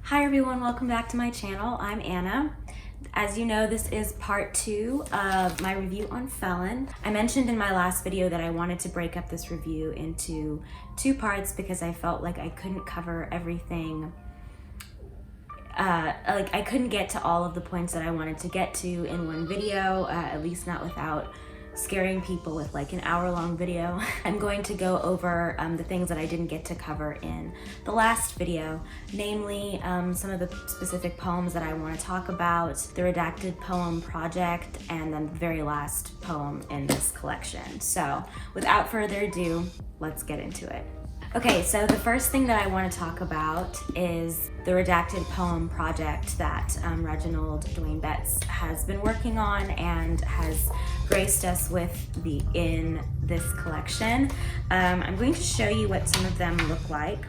Hi everyone, welcome back to my channel. I'm Anna. As you know, this is part 2 of my review on Felon. I mentioned in my last video that I wanted to break up this review into 2 parts because I felt like I couldn't cover everything. I couldn't get to all of the points that I wanted to get to in one video, at least not without scaring people with like an hour-long video. I'm going to go over the things that I didn't get to cover in the last video, namely some of the specific poems that I want to talk about, the redacted poem project, and then the very last poem in this collection. So without further ado, let's get into it. Okay, so the first thing that I want to talk about is the redacted poem project that Reginald Dwayne Betts has been working on and has graced us with in this collection. I'm going to show you what some of them look like.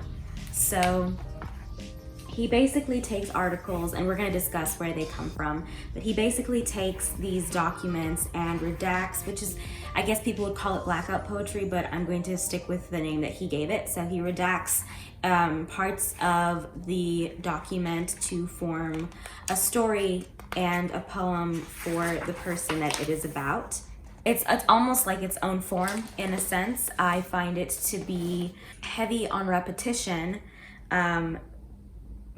So he basically takes articles, and we're going to discuss where they come from, but he basically takes these documents and redacts, which is, I guess people would call it blackout poetry, but I'm going to stick with the name that he gave it. So he redacts parts of the document to form a story and a poem for the person that it is about. It's almost like its own form in a sense. I find it to be heavy on repetition,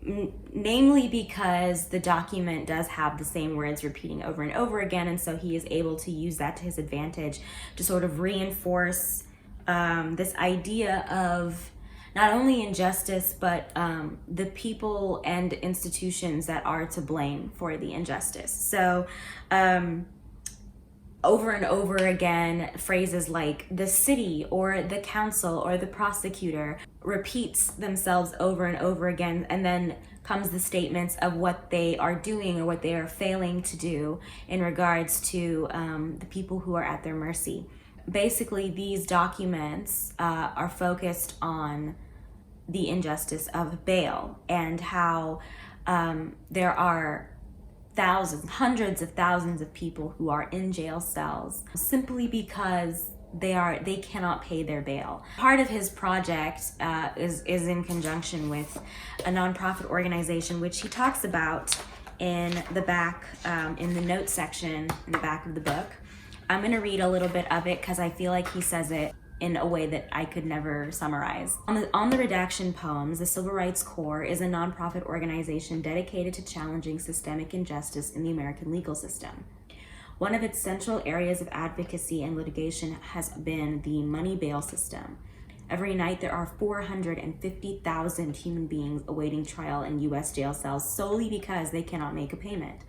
namely because the document does have the same words repeating over and over again, and so he is able to use that to his advantage to sort of reinforce this idea of not only injustice, but the people and institutions that are to blame for the injustice. So over and over again, phrases like the city or the council or the prosecutor repeats themselves over and over again, and then comes the statements of what they are doing or what they are failing to do in regards to the people who are at their mercy. Basically, these documents are focused on the injustice of bail and how there are thousands, hundreds of thousands of people who are in jail cells simply because they cannot pay their bail. Part of his project is in conjunction with a nonprofit organization, which he talks about in the back, in the notes section in the back of the book. I'm going to read a little bit of it because I feel like he says it in a way that I could never summarize. On the redaction poems, the Civil Rights Corps is a nonprofit organization dedicated to challenging systemic injustice in the American legal system. One of its central areas of advocacy and litigation has been the money bail system. Every night there are 450,000 human beings awaiting trial in U.S. jail cells solely because they cannot make a payment.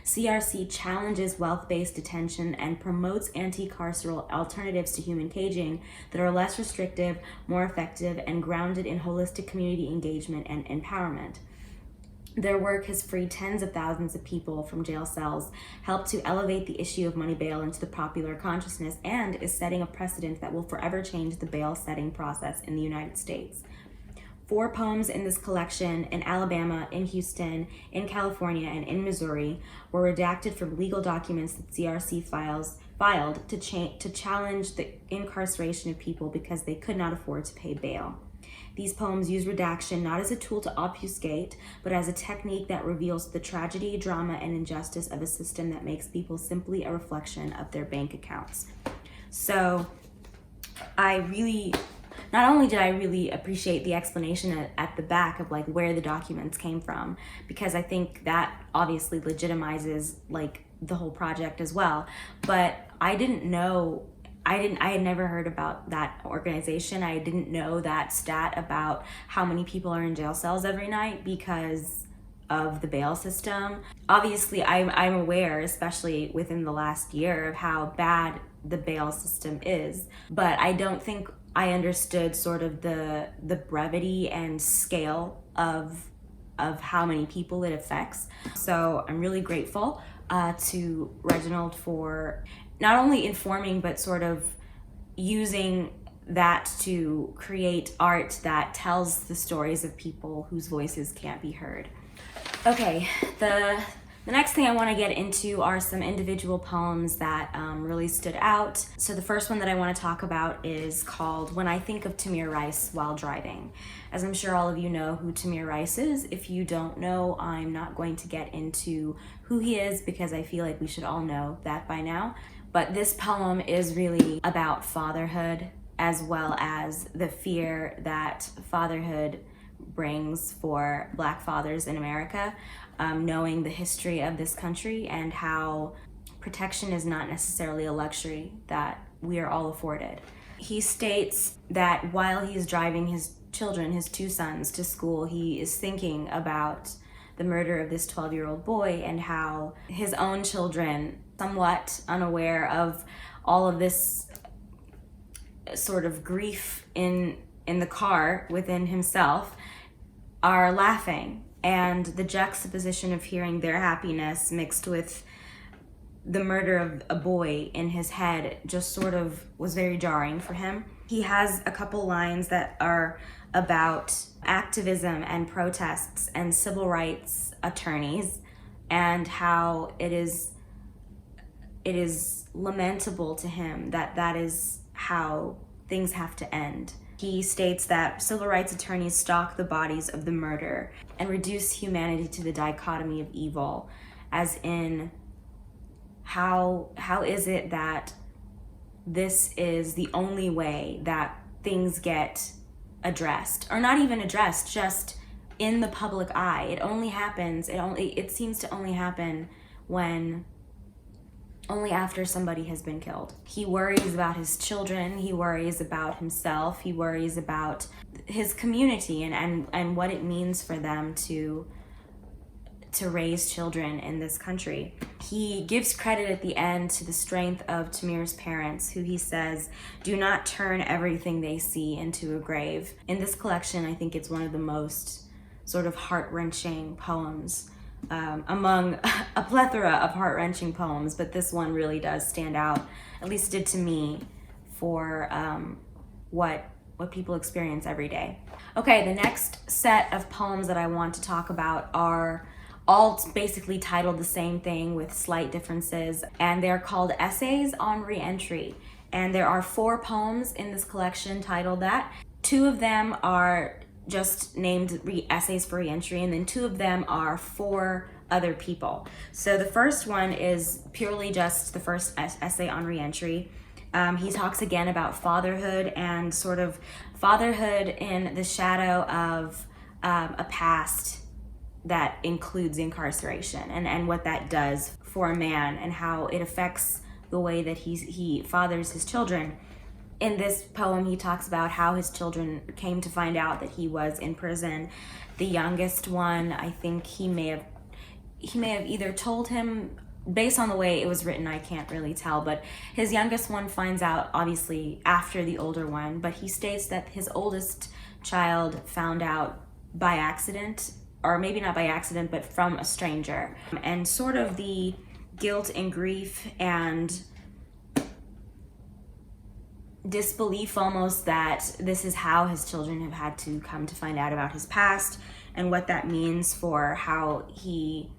CRC challenges wealth-based detention and promotes anti-carceral alternatives to human caging that are less restrictive, more effective, and grounded in holistic community engagement and empowerment. Their work has freed tens of thousands of people from jail cells, helped to elevate the issue of money bail into the popular consciousness, and is setting a precedent that will forever change the bail setting process in the United States. 4 poems in this collection in Alabama, in Houston, in California, and in Missouri were redacted from legal documents that CRC filed to challenge the incarceration of people because they could not afford to pay bail. These poems use redaction not as a tool to obfuscate, but as a technique that reveals the tragedy, drama, and injustice of a system that makes people simply a reflection of their bank accounts. So not only did I really appreciate the explanation at the back of like where the documents came from, because I think that obviously legitimizes like the whole project as well, but I had never heard about that organization. I didn't know that stat about how many people are in jail cells every night because of the bail system. Obviously, I'm aware, especially within the last year, of how bad the bail system is, but I don't think I understood sort of the brevity and scale of how many people it affects. So I'm really grateful to Reginald for not only informing, but sort of using that to create art that tells the stories of people whose voices can't be heard. Okay, the The next thing I want to get into are some individual poems that really stood out. So the first one that I want to talk about is called When I Think of Tamir Rice While Driving. As I'm sure all of you know who Tamir Rice is. If you don't know, I'm not going to get into who he is because I feel like we should all know that by now. But this poem is really about fatherhood, as well as the fear that fatherhood brings for Black fathers in America, knowing the history of this country and how protection is not necessarily a luxury that we are all afforded. He states that while he's driving his children, his two sons, to school, he is thinking about the murder of this 12-year-old boy and how his own children, somewhat unaware of all of this sort of grief in the car within himself, are laughing. And the juxtaposition of hearing their happiness mixed with the murder of a boy in his head just sort of was very jarring for him. He has a couple lines that are about activism and protests and civil rights attorneys and how it is lamentable to him that that is how things have to end. He states that civil rights attorneys stalk the bodies of the murder and reduce humanity to the dichotomy of evil, as in how is it that this is the only way that things get addressed, or not even addressed, just in the public eye. It seems to only happen only after somebody has been killed. He worries about his children, he worries about himself, he worries about his community and what it means for them to raise children in this country. He gives credit at the end to the strength of Tamir's parents, who he says do not turn everything they see into a grave. In this collection, I think it's one of the most sort of heart-wrenching poems among a plethora of heart-wrenching poems, but this one really does stand out, at least did to me, for what people experience every day. Okay, the next set of poems that I want to talk about are all basically titled the same thing with slight differences, and they're called Essays on Reentry. And there are 4 poems in this collection titled that. 2 of them are just named Essays for Reentry, and then 2 of them are for other people. So the first one is purely just the first essay on reentry. He talks again about fatherhood and sort of fatherhood in the shadow of a past that includes incarceration and what that does for a man and how it affects the way that he fathers his children. In this poem, he talks about how his children came to find out that he was in prison. The youngest one, I think he may have either told him, based on the way it was written, I can't really tell, but his youngest one finds out obviously after the older one, but he states that his oldest child found out by accident, or maybe not by accident, but from a stranger. And sort of the guilt and grief and disbelief almost that this is how his children have had to come to find out about his past and what that means for how he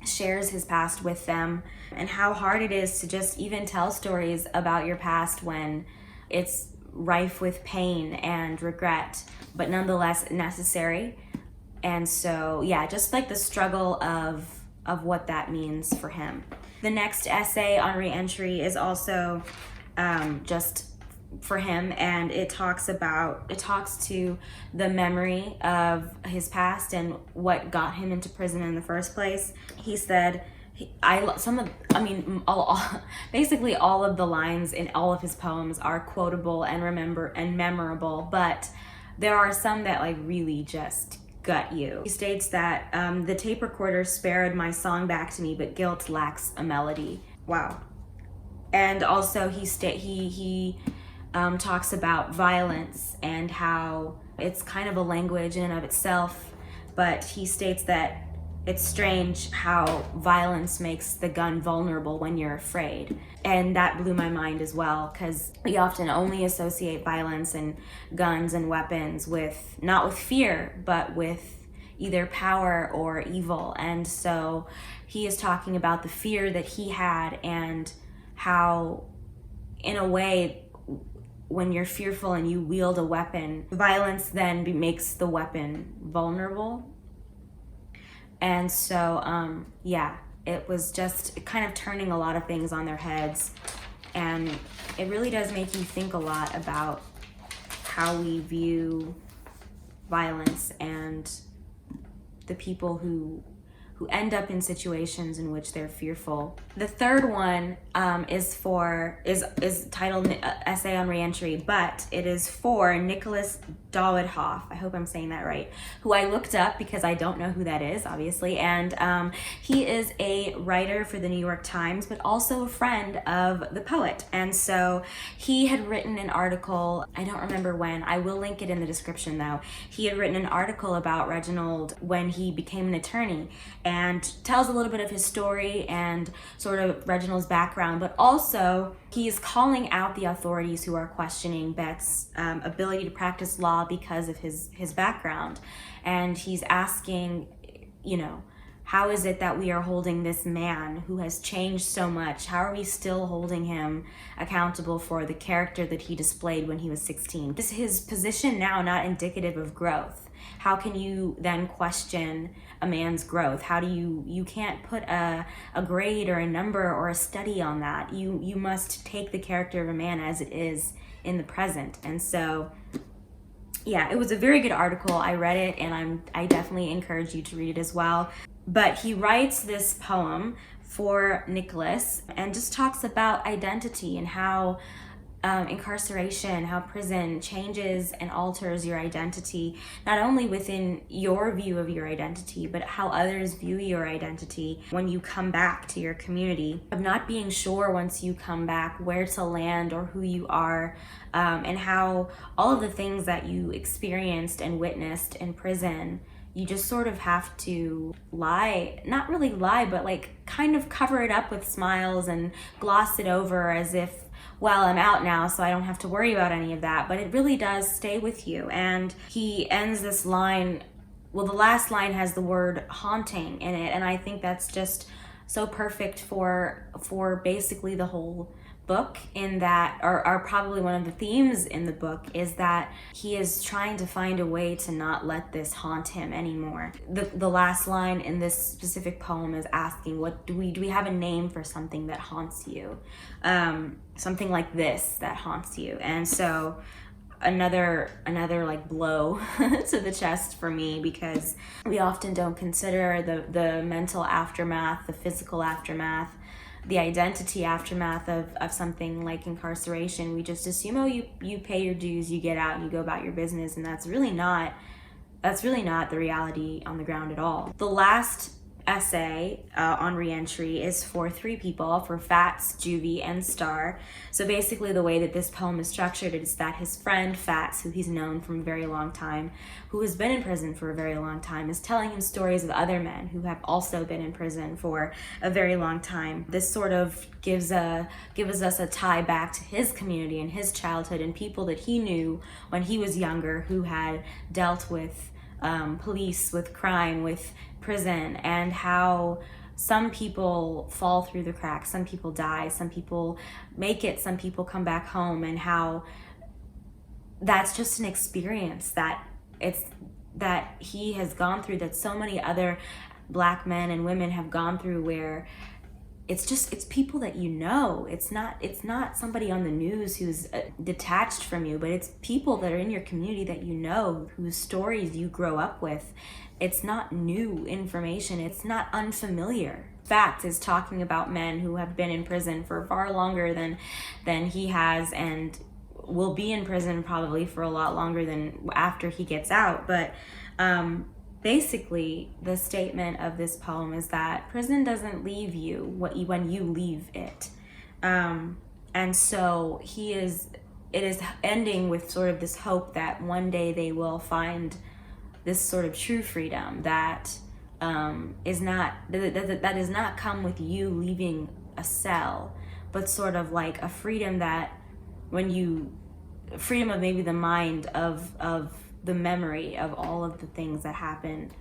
shares his past with them, and how hard it is to just even tell stories about your past when it's rife with pain and regret, but nonetheless necessary. And so, yeah, just like the struggle of what that means for him. The next essay on reentry is also just for him, and it talks to the memory of his past and what got him into prison in the first place. He said, basically all of the lines in all of his poems are quotable and memorable, but there are some that like really just gut you. He states that the tape recorder spared my song back to me, but guilt lacks a melody. Wow. And also he talks about violence and how it's kind of a language in and of itself, but he states that it's strange how violence makes the gun vulnerable when you're afraid. And that blew my mind as well, because we often only associate violence and guns and weapons with, not with fear, but with either power or evil. And so he is talking about the fear that he had, and how, in a way, when you're fearful and you wield a weapon, violence then makes the weapon vulnerable. And so, yeah, it was just kind of turning a lot of things on their heads. And it really does make you think a lot about how we view violence and the people who end up in situations in which they're fearful. The third one is titled Essay on Reentry, but it is for Nicholas Dawidoff. I hope I'm saying that right. Who I looked up because I don't know who that is, obviously. And he is a writer for the New York Times, but also a friend of the poet. And so he had written an article, I don't remember when, I will link it in the description though. He had written an article about Reginald when he became an attorney, and tells a little bit of his story and sort of Reginald's background, but also he's calling out the authorities who are questioning Betts' ability to practice law because of his background. And he's asking, you know, how is it that we are holding this man who has changed so much? How are we still holding him accountable for the character that he displayed when he was 16? Is his position now not indicative of growth? How can you then question a man's growth? How do you can't put a grade or a number or a study on that. You must take the character of a man as it is in the present. And so, yeah, it was a very good article. I read it, and I definitely encourage you to read it as well. But he writes this poem for Nicholas and just talks about identity and how incarceration, how prison changes and alters your identity, not only within your view of your identity, but how others view your identity when you come back to your community, of not being sure once you come back where to land or who you are, and how all of the things that you experienced and witnessed in prison, you just sort of have to not really lie, but like kind of cover it up with smiles and gloss it over as if, well, I'm out now, so I don't have to worry about any of that. But it really does stay with you. And he ends this line, well, the last line has the word haunting in it, and I think that's just so perfect for basically the whole book, in that, or probably one of the themes in the book, is that he is trying to find a way to not let this haunt him anymore. The last line in this specific poem is asking, what do we have a name for something that haunts you? Something like this that haunts you. And so another like blow to the chest for me, because we often don't consider the mental aftermath, the physical aftermath, the identity aftermath of something like incarceration. We just assume, oh, you pay your dues, you get out, and you go about your business, and that's really not the reality on the ground at all. The last essay on Reentry is for three people, for Fats, Juvie, and Star. So basically the way that this poem is structured is that his friend Fats, who he's known from a very long time, who has been in prison for a very long time, is telling him stories of other men who have also been in prison for a very long time. This sort of gives us a tie back to his community and his childhood and people that he knew when he was younger, who had dealt with police, with crime, with prison, and how some people fall through the cracks, some people die, some people make it, some people come back home, and how that's just an experience that he has gone through, that so many other Black men and women have gone through, where it's people that you know. It's not somebody on the news who's detached from you, but it's people that are in your community that you know, whose stories you grow up with. It's not new information. It's not unfamiliar. Fats is talking about men who have been in prison for far longer than he has, and will be in prison probably for a lot longer than after he gets out. But basically, the statement of this poem is that prison doesn't leave you when you leave it. And so it is ending with sort of this hope that one day they will find this sort of true freedom that does not come with you leaving a cell, but sort of like a freedom that freedom of maybe the mind, of the memory of all of the things that happened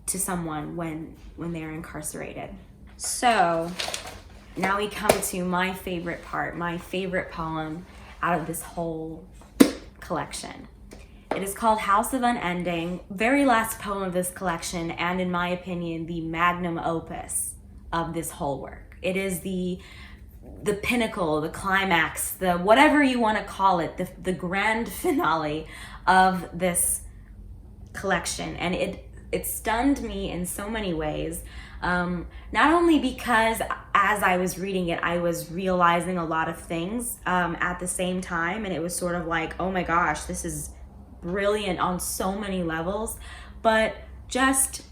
to someone when they're incarcerated. So now we come to my favorite part, my favorite poem out of this whole collection. It is called House of Unending, very last poem of this collection, and in my opinion, the magnum opus of this whole work. It is the pinnacle, the climax, the whatever you want to call it, the grand finale of this collection. And it stunned me in so many ways. Not only because as I was reading it, I was realizing a lot of things at the same time, and it was sort of like, oh my gosh, this is brilliant on so many levels, but just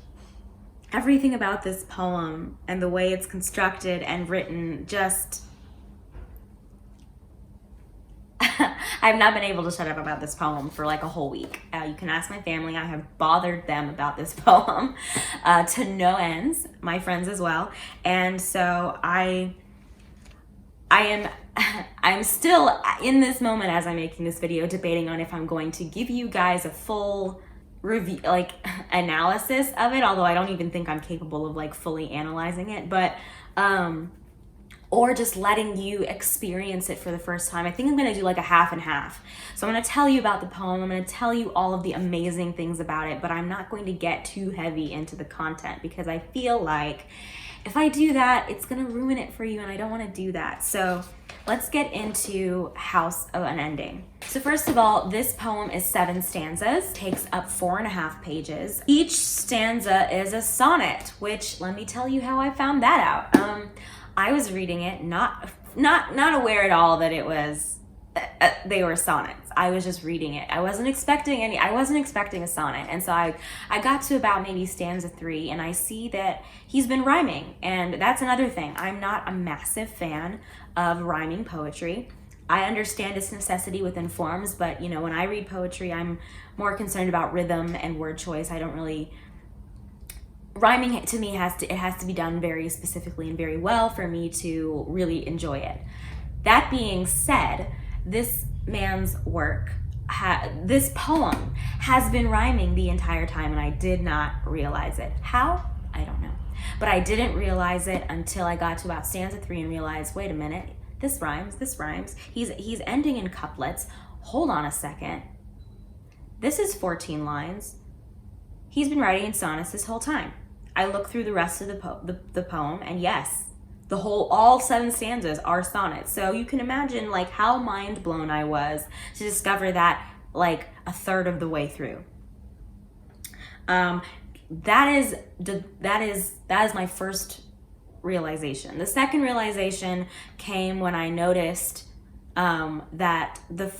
everything about this poem and the way it's constructed and written, just I have not been able to shut up about this poem for like a whole week. You can ask my family. I have bothered them about this poem to no ends, my friends as well. And so I'm still in this moment as I'm making this video debating on if I'm going to give you guys a full review, like analysis of it, although I don't even think I'm capable of like fully analyzing it, but or just letting you experience it for the first time. I think I'm gonna do like a half and half. So I'm gonna tell you about the poem, I'm gonna tell you all of the amazing things about it, but I'm not going to get too heavy into the content because I feel like if I do that, it's gonna ruin it for you, and I don't wanna do that. So let's get into House of Unending. So first of all, this poem is 7 stanzas, takes up 4.5 pages. Each stanza is a sonnet, which let me tell you how I found that out. I was reading it, not aware at all that it was, they were sonnets. I was just reading it. I wasn't expecting a sonnet. And so I got to about maybe stanza 3, and I see that he's been rhyming. And that's another thing. I'm not a massive fan of rhyming poetry. I understand its necessity within forms, but you know, when I read poetry, I'm more concerned about rhythm and word choice. I don't really, rhyming to me has to be done very specifically and very well for me to really enjoy it. That being said, this man's work, this poem has been rhyming the entire time, and I did not realize it. How? I don't know. But I didn't realize it until I got to about stanza 3 and realized, wait a minute, this rhymes. He's ending in couplets. Hold on a second. This is 14 lines. He's been writing in sonnets this whole time. I look through the rest of the poem, and yes, all 7 stanzas are sonnets. So you can imagine like how mind blown I was to discover that like a third of the way through. That is my first realization. The second realization came when I noticed that the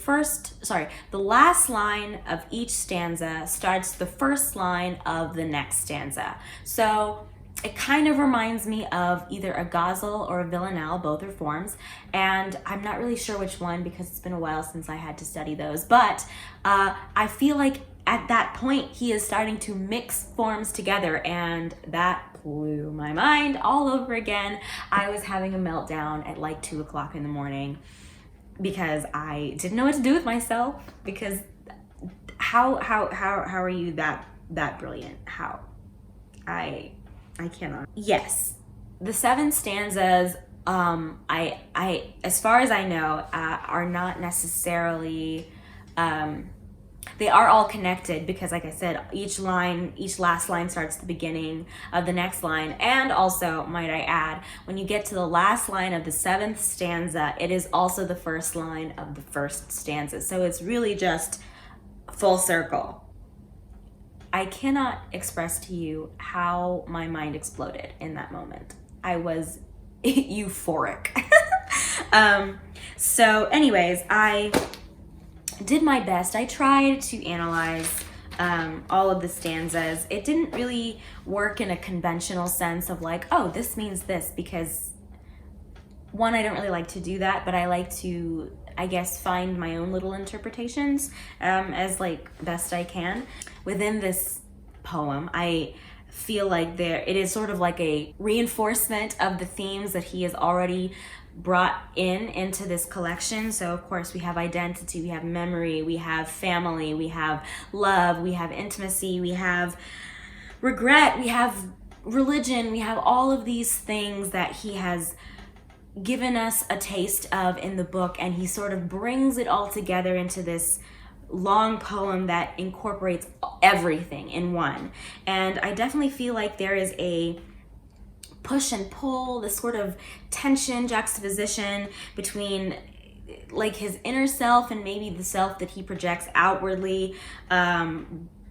last line of each stanza starts the first line of the next stanza. So it kind of reminds me of either a ghazal or a villanelle, both are forms, and I'm not really sure which one because it's been a while since I had to study those, but I feel like at that point he is starting to mix forms together, and that blew my mind all over again. I was having a meltdown at like 2 o'clock in the morning because I didn't know what to do with myself, because how are you that brilliant? How? I cannot. Yes, the 7 stanzas, I as far as I know, are not necessarily, they are all connected because, like I said, each last line starts the beginning of the next line. And also, might I add, when you get to the last line of the 7th stanza, it is also the first line of the first stanza. So it's really just full circle. I cannot express to you how my mind exploded in that moment. I was euphoric. So anyways, I did my best. I tried to analyze all of the stanzas. It didn't really work in a conventional sense of like, oh, this means this, because one, I don't really like to do that, but I like to, I guess, find my own little interpretations as like best I can. Within this poem, I feel like it is sort of like a reinforcement of the themes that he has already brought into this collection. So of course we have identity, we have memory, we have family, we have love, we have intimacy, we have regret, we have religion, we have all of these things that he has given us a taste of in the book, and he sort of brings it all together into this long poem that incorporates everything in one. And I definitely feel like there is a push and pull, this sort of tension, juxtaposition between like his inner self and maybe the self that he projects outwardly,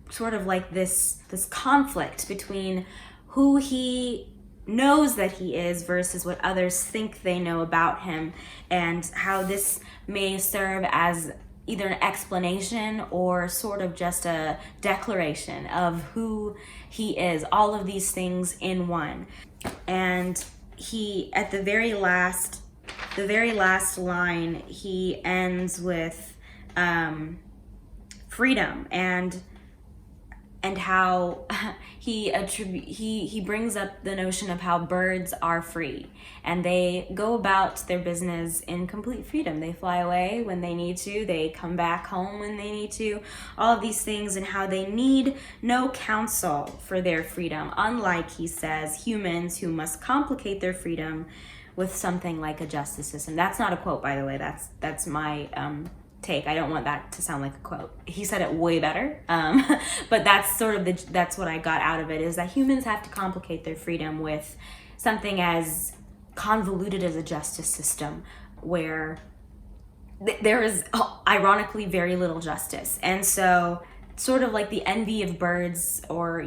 sort of like this conflict between who he knows that he is versus what others think they know about him, and how this may serve as either an explanation or sort of just a declaration of who he is, all of these things in one. And he, at the very last line, he ends with freedom, and how he brings up the notion of how birds are free and they go about their business in complete freedom. They fly away when they need to, they come back home when they need to, all of these things, and how they need no counsel for their freedom, unlike, he says, humans who must complicate their freedom with something like a justice system. That's not a quote, by the way. That's my take. I don't want that to sound like a quote. He said it way better, but that's sort of that's what I got out of it, is that humans have to complicate their freedom with something as convoluted as a justice system, where there is ironically very little justice. And so sort of like the envy of birds, or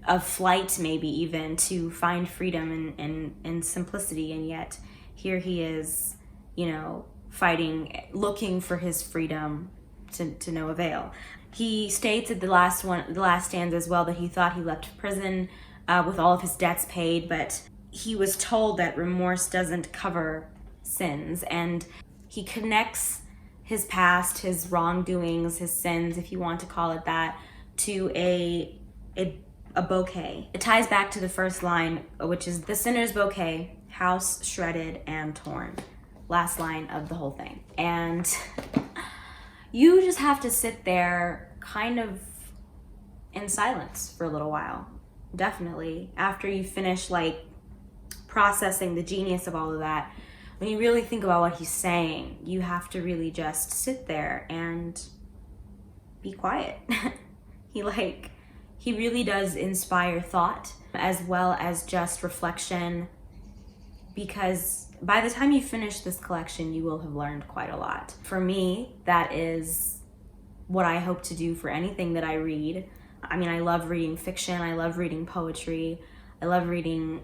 of flight, maybe even, to find freedom in simplicity, and yet here he is, fighting, looking for his freedom to no avail. He states at the last stanza as well that he thought he left prison with all of his debts paid, but he was told that remorse doesn't cover sins, and he connects his past, his wrongdoings, his sins, if you want to call it that, to a bouquet. It ties back to the first line, which is the sinner's bouquet, house shredded and torn. Last line of the whole thing. And you just have to sit there kind of in silence for a little while. Definitely. After you finish processing the genius of all of that, when you really think about what he's saying, you have to really just sit there and be quiet. He really does inspire thought as well as just reflection, because by the time you finish this collection, you will have learned quite a lot. For me, that is what I hope to do for anything that I read. I mean, I love reading fiction, I love reading poetry, I love reading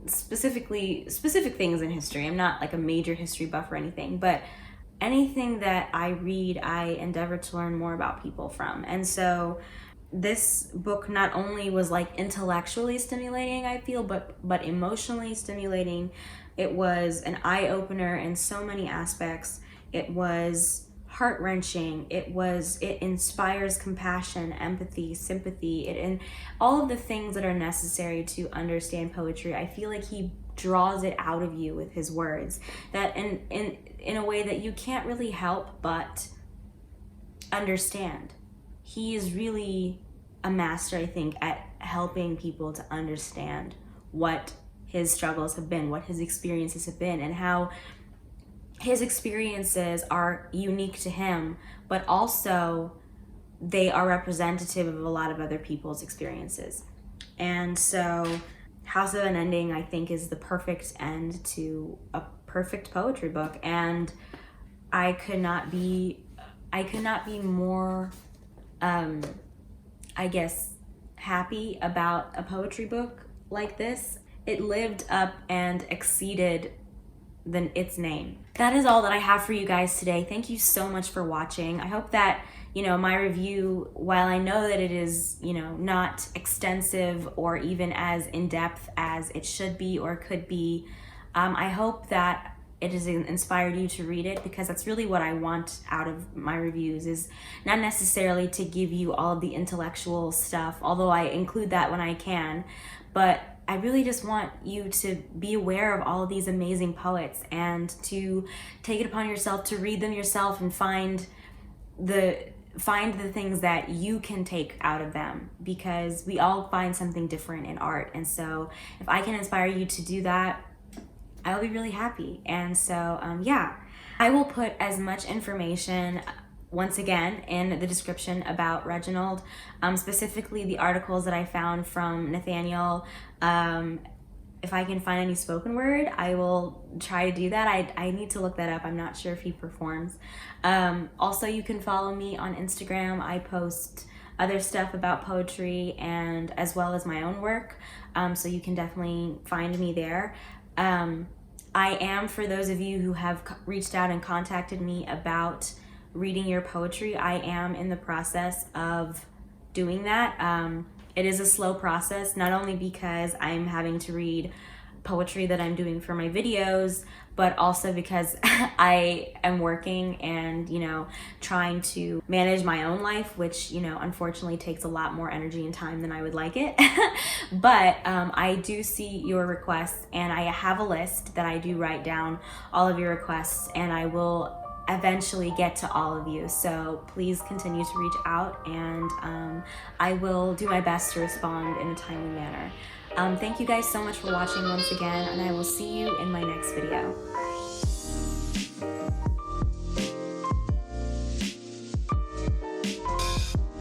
specific things in history. I'm not like a major history buff or anything, but anything that I read, I endeavor to learn more about people from. And so this book not only was intellectually stimulating, I feel, but emotionally stimulating. It was an eye-opener in so many aspects. It was heart-wrenching. It inspires compassion, empathy, sympathy, and all of the things that are necessary to understand poetry. I feel like he draws it out of you with his words, that in a way that you can't really help but understand. He is really a master, I think, at helping people to understand what his struggles have been, what his experiences have been, and how his experiences are unique to him, but also they are representative of a lot of other people's experiences. And so House of Unending, I think, is the perfect end to a perfect poetry book, and I could not be more I guess happy about a poetry book like this. It lived up and exceeded its name. That is all that I have for you guys today. Thank you so much for watching. I hope that my review, while I know that it is not extensive or even as in-depth as it should be or could be, I hope that it has inspired you to read it, because that's really what I want out of my reviews, is not necessarily to give you all of the intellectual stuff, although I include that when I can, but I really just want you to be aware of all of these amazing poets and to take it upon yourself to read them yourself and find the find the things that you can take out of them, because we all find something different in art. And so if I can inspire you to do that, I will be really happy. And so, yeah, I will put as much information once again in the description about Reginald, specifically the articles that I found from Nathaniel. If I can find any spoken word, I will try to do that. I need to look that up. I'm not sure if he performs. Also, you can follow me on Instagram. I post other stuff about poetry and as well as my own work. So you can definitely find me there. I am, for those of you who have reached out and contacted me about reading your poetry, I am in the process of doing that. It is a slow process, not only because I'm having to read poetry that I'm doing for my videos, but also because I am working and, you know, trying to manage my own life, which, you know, unfortunately takes a lot more energy and time than I would like it. But I do see your requests, and I have a list that I do write down all of your requests, and I will eventually get to all of you. So please continue to reach out, and I will do my best to respond in a timely manner. Thank you guys so much for watching once again, and I will see you in my next video.